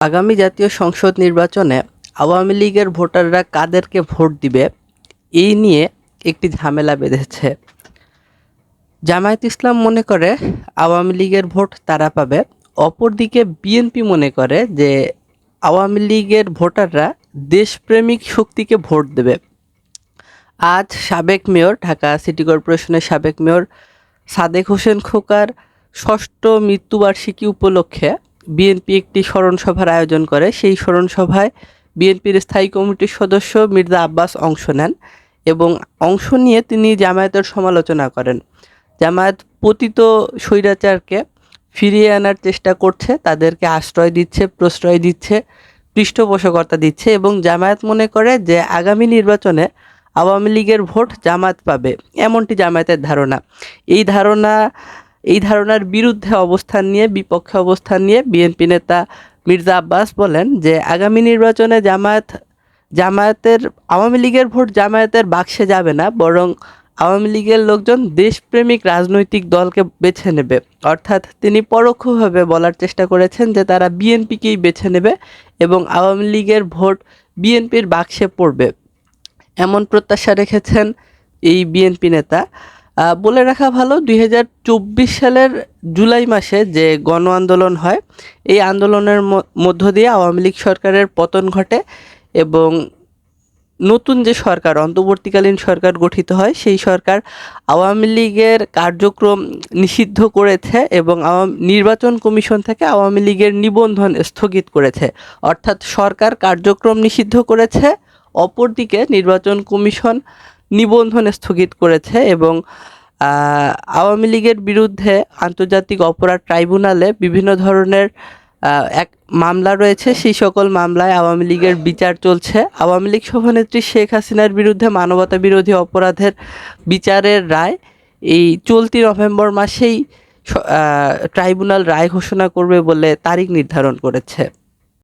আগামী জাতীয় সংসদ নির্বাচনে আওয়ামী লীগের ভোটাররা কাদেরকে ভোট দিবে এই নিয়ে একটি ঝামেলা বেঁধেছে। জামায়াত ইসলাম মনে করে আওয়ামী লীগের ভোট তারা পাবে, অপরদিকে বিএনপি মনে করে যে আওয়ামী লীগের ভোটাররা দেশপ্রেমিক শক্তিকে ভোট দেবে। আজ সাবেক মেয়র, ঢাকা সিটি কর্পোরেশনের সাবেক মেয়র সাদেক হোসেন খোকার ষষ্ঠ মৃত্যুবার্ষিকী উপলক্ষে বিএনপি একটি স্মরণ সভার আয়োজন করে। সেই স্মরণ সভায় বিএনপির স্থায়ী কমিটির সদস্য মির্জা আব্বাস অংশ নেন এবং অংশ নিয়ে তিনি জামায়াতের সমালোচনা করেন। জামায়াত পতিত স্বৈরাচারকে ফিরিয়ে আনার চেষ্টা করছে, তাদেরকে আশ্রয় দিচ্ছে, প্রশ্রয় দিচ্ছে, পৃষ্ঠপোষকতা দিচ্ছে এবং জামায়াত মনে করে যে আগামী নির্বাচনে আওয়ামী লীগের ভোট জামায়াত পাবে, এমনটি জামায়াতের ধারণা। এই ধারণার বিরুদ্ধে অবস্থান নিয়ে, বিপক্ষে অবস্থান নিয়ে বিএনপি নেতা মির্জা আব্বাস বলেন যে আগামী নির্বাচনে আওয়ামী লীগের ভোট জামায়াতের বাক্সে যাবে না, বরং আওয়ামী লীগের লোকজন দেশপ্রেমিক রাজনৈতিক দলকে বেছে নেবে। অর্থাৎ তিনি পরোক্ষভাবে বলার চেষ্টা করেছেন যে তারা বিএনপিকেই বেছে নেবে এবং আওয়ামী লীগের ভোট বিএনপির বাক্সে পড়বে, এমন প্রত্যাশা রেখেছেন এই বিএনপি নেতা। বলে রাখা ভালো, 2024 সালের জুলাই মাসে যে গণ আন্দোলন হয়, এই আন্দোলনের মধ্য দিয়ে আওয়ামী লীগ সরকারের পতন ঘটে এবং নতুন যে সরকার, অন্তর্বর্তীকালীন সরকার গঠিত হয়, সেই সরকার আওয়ামী লীগের কার্যক্রম নিষিদ্ধ করেছে এবং নির্বাচন কমিশন থেকে আওয়ামী লীগের নিবন্ধন স্থগিত করেছে। অর্থাৎ সরকার কার্যক্রম নিষিদ্ধ করেছে, অপরদিকে নির্বাচন কমিশন নিবন্ধন স্থগিত করেছে এবং আওয়ামী লীগের বিরুদ্ধে আন্তর্জাতিক অপরাধ ট্রাইব্যুনালে বিভিন্ন ধরনের এক মামলা রয়েছে। সেই সকল মামলায় আওয়ামী লীগের বিচার চলছে। আওয়ামী লীগ সভানেত্রী শেখ হাসিনার বিরুদ্ধে মানবতা বিরোধী অপরাধের বিচারের রায় এই চলতি নভেম্বর মাসেই ট্রাইব্যুনাল রায় ঘোষণা করবে বলে তারিখ নির্ধারণ করেছে।